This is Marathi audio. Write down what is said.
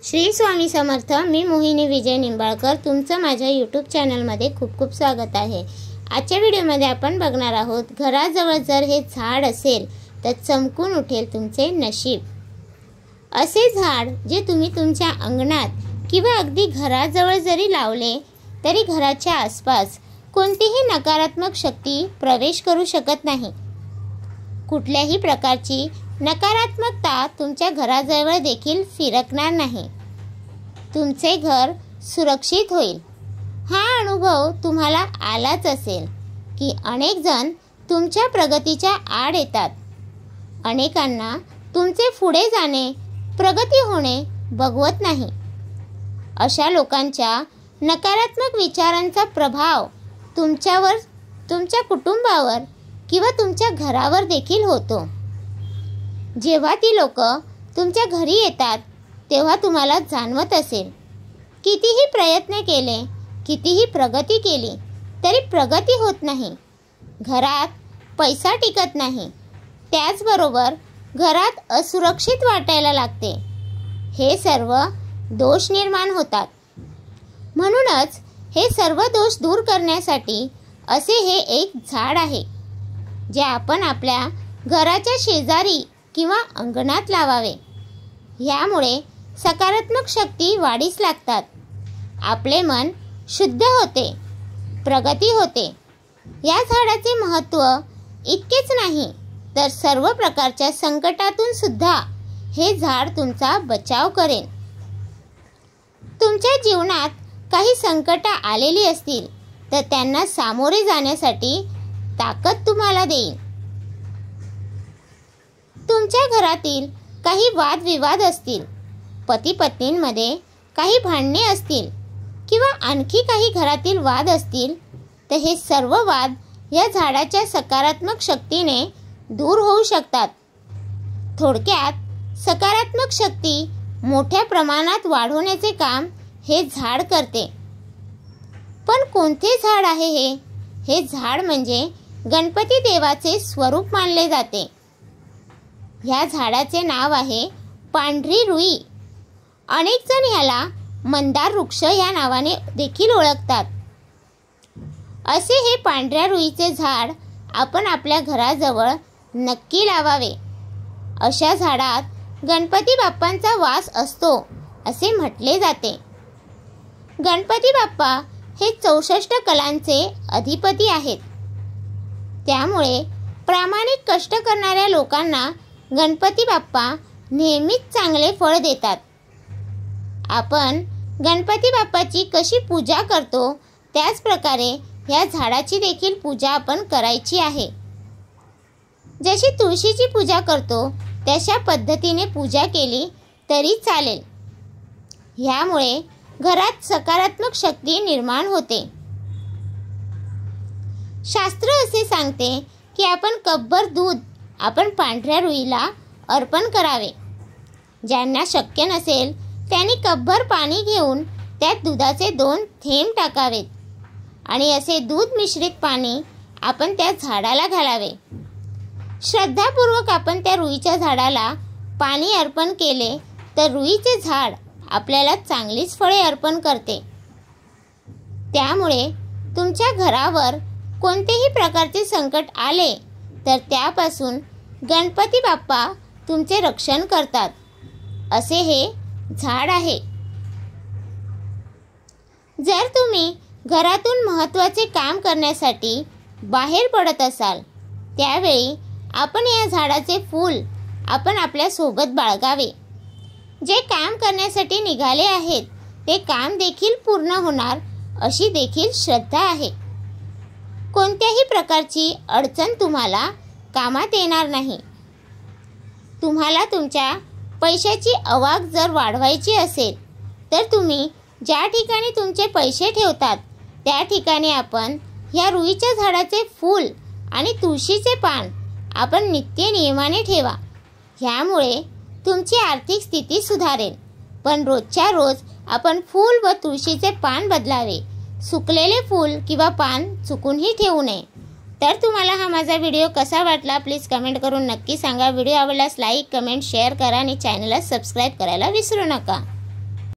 श्री स्वामी समर्थ। मी मोहिनी विजय निंबाळकर तुमचं माझ्या यूट्यूब चॅनलमध्ये खूप खूप स्वागत आहे। आजच्या व्हिडिओमध्ये आपण बघणार आहोत, घराजवळ जर हे झाड असेल तर चमकून उठेल तुमचे नशीब। असे झाड जे तुम्ही तुमच्या अंगणात किंवा अगदी घराजवळ जरी लावले तरी घराच्या आसपास कोणतीही नकारात्मक शक्ती प्रवेश करू शकत नाही। कुठल्याही प्रकारची नकारात्मकता तुमच्या घराजवळ देखील फिरकणार नाही। तुमचे घर सुरक्षित होईल। हा अनुभव तुम्हाला आलाच असेल की अनेक जण तुमच्या प्रगतीच्या आड येतात। अनेकांना तुमचे पुढे जाणे, प्रगती होणे बघवत नाही। अशा लोकांच्या नकारात्मक विचारांचा प्रभाव तुमच्यावर, तुमच्या कुटुंबावर किंवा तुमच्या घरावर देखील होतो। जेव्हा ती लोक तुमच्या घरी येतात तेव्हा तुम्हाला जाणवत असेल, कितीही प्रयत्न केले, कितीही प्रगती केली तरी प्रगती होत नाही। घरात पैसा टिकत नाही, त्याचबरोबर घरात असुरक्षित वाटायला लागते। हे सर्व दोष निर्माण होतात। म्हणूनच हे सर्व दोष दूर करण्यासाठी असे हे एक झाड आहे जे आपण आपल्या घराच्या शेजारी किंवा अंगणात लावावे। यामुळे सकारात्मक शक्ती वाढीस लागतात। आपले मन शुद्ध होते, प्रगती होते। या झाडाचे महत्त्व इतकेच नाही तर सर्व प्रकारच्या संकटातून सुद्धा हे झाड तुमचा बचाव करेल। तुमच्या जीवनात काही संकट आलेली असतील तर त्यांना सामोरे जाण्यासाठी ताकद तुम्हाला देईल। तुमच्या घरातील काही वादविवाद असतील, पती पत्नींमध्ये काही भांडणे असतील किंवा आणखी काही घरातील वाद असतील तर हे सर्व वाद या झाडाच्या सकारात्मक शक्तीने दूर होऊ शकतात। थोडक्यात सकारात्मक शक्ती मोठ्या प्रमाणात वाढवण्याचे काम हे झाड करते। पण कोणते झाड आहे हे? हे झाड म्हणजे गणपती देवाचे स्वरूप मानले जाते। ह्या झाडाचे नाव आहे पांढरी रुई। अनेक जण ह्याला मंदार वृक्ष या नावाने देखील ओळखतात। असे हे पांढऱ्या रुईचे झाड आपण आपल्या घराजवळ नक्की लावावे। अशा झाडात गणपती बाप्पांचा वास असतो असे म्हटले जाते। गणपती बाप्पा हे 64 कलांचे अधिपती आहेत। त्यामुळे प्रामाणिक कष्ट करणाऱ्या लोकांना गणपती बाप्पा नेहमीच चांगले फळ देतात। आपण गणपती बाप्पाची कशी पूजा करतो त्याच प्रकारे या झाडाची देखील पूजा आपण करायची आहे। जशी तुळशीची पूजा करतो तशा पद्धतीने पूजा केली तरी चालेल। यामुळे घरात सकारात्मक शक्ती निर्माण होते। शास्त्र असे सांगते की आपण कपभर दूध आपण पांढऱ्या रुईला अर्पण करावे। ज्यांना शक्य नसेल त्यांनी कपभर पाणी घेऊन त्यात दुधाचे 2 थेंब टाकावेत आणि असे दूध मिश्रित पाणी आपण त्या झाडाला घालावे। श्रद्धापूर्वक आपण त्या रुईच्या झाडाला पाणी अर्पण केले तर रुईचे झाड आपल्याला चांगलीच फळे अर्पण करते। त्यामुळे तुमच्या घरावर कोणतेही प्रकारचे संकट आले तर त्यापासून गणपती बाप्पा तुमचे रक्षण करतात। असे हे झाड आहे। जर तुम्ही घरातून महत्त्वाचे काम करण्यासाठी बाहेर पडत असाल त्यावेळी आपण या झाडाचे फूल आपण आपल्या सोबत बाळगावे। जे काम करण्यासाठी निघाले आहेत ते काम देखील पूर्ण होणार अशी देखील श्रद्धा आहे। कोणत्याही प्रकारची अडचण तुम्हाला कामात येणार नाही। तुम्हाला तुमच्या पैशाची आवक जर वाढवायची असेल तर तुम्ही ज्या ठिकाणी तुमचे पैसे ठेवतात त्या ठिकाणी आपण ह्या रुईच्या झाडाचे फूल आणि तुळशीचे पान आपण नित्य नियमाने ठेवा। ह्यामुळे तुमची आर्थिक स्थिती सुधारेल। पण रोजच्या रोज आपण फूल व तुळशीचे पान बदलावे। सुकलेले फूल किंवा पान चुकूनही ठेवू नये। तर तुम्हाला हा माझा व्हिडिओ कसा वाटला प्लीज कमेंट करून नक्की सांगा। व्हिडिओ आवडल्यास लाईक, कमेंट, शेअर करा आणि चॅनलला सबस्क्राईब करायला विसरू नका।